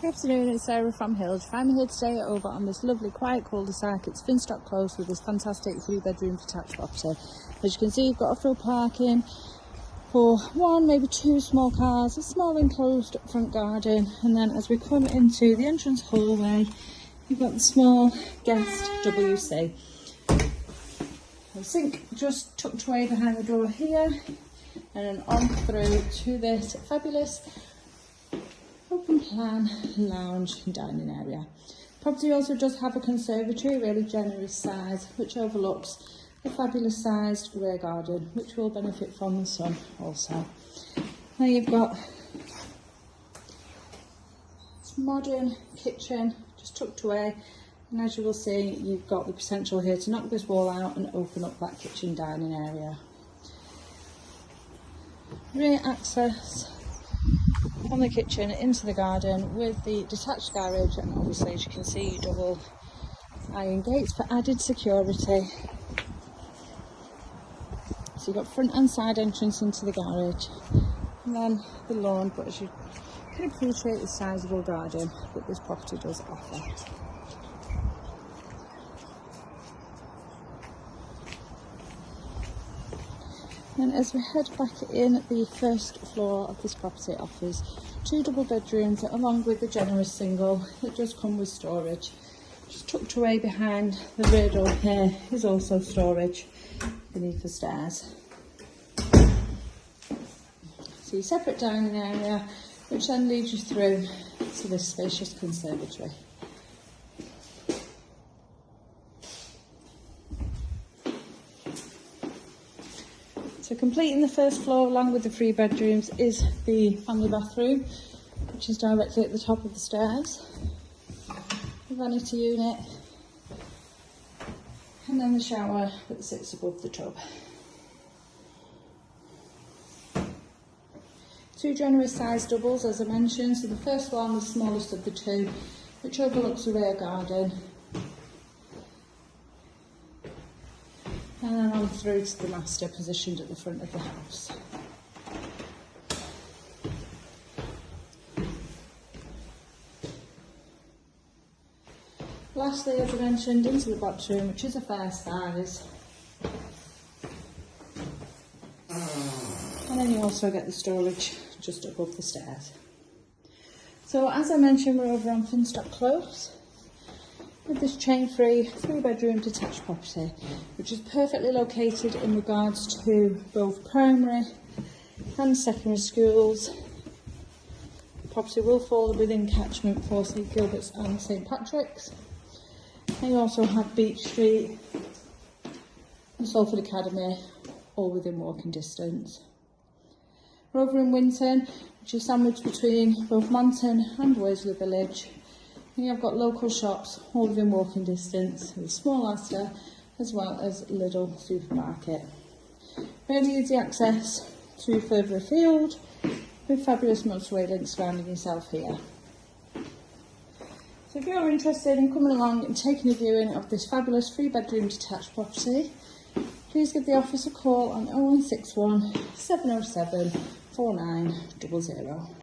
Good afternoon, it's Sarah from Hills. I'm here today over on this lovely quiet cul-de-sac. It's Finstock Close with this fantastic 3-bedroom detached property. As you can see, you've got off-road parking for one, maybe two small cars, a small enclosed front garden, and then as we come into the entrance hallway, you've got the small guest WC. The sink just tucked away behind the door here, and then on through to this fabulous open plan lounge and dining area. Property also does have a conservatory, really generous size, which overlooks the fabulous sized rear garden, which will benefit from the sun also. Now you've got this modern kitchen just tucked away, and as you will see, you've got the potential here to knock this wall out and open up that kitchen dining area. Rear access from the kitchen into the garden with the detached garage, and obviously, as you can see, double iron gates for added security. So you've got front and side entrance into the garage, and then the lawn, but as you can appreciate the sizable garden that this property does offer. And as we head back in, the first floor of this property offers 2 double bedrooms along with the generous single that does come with storage. Just tucked away behind the rear door here is also storage beneath the stairs. So your separate dining area, which then leads you through to this spacious conservatory. So completing the first floor along with the 3 bedrooms is the family bathroom, which is directly at the top of the stairs. The vanity unit, and then the shower that sits above the tub. 2 generous sized doubles, as I mentioned. So the first one, the smallest of the 2, which overlooks the rear garden. And then on through to the master, positioned at the front of the house. Lastly, as I mentioned, into the box room, which is a fair size. And then you also get the storage just above the stairs. So as I mentioned, we're over on Finstock Close with this chain-free 3-bedroom detached property, which is perfectly located in regards to both primary and secondary schools. The property will fall within catchment for St Gilbert's and St Patrick's. And you also have Beach Street and Salford Academy, all within walking distance. We're over in Winton, which is sandwiched between both Monton and Worsley Village. And you've got local shops all within walking distance, with small Asda as well as Lidl supermarket. Really easy access to further afield, with fabulous motorway links surrounding yourself here. So if you're interested in coming along and taking a viewing of this fabulous 3-bedroom detached property, please give the office a call on 0161 707 4900.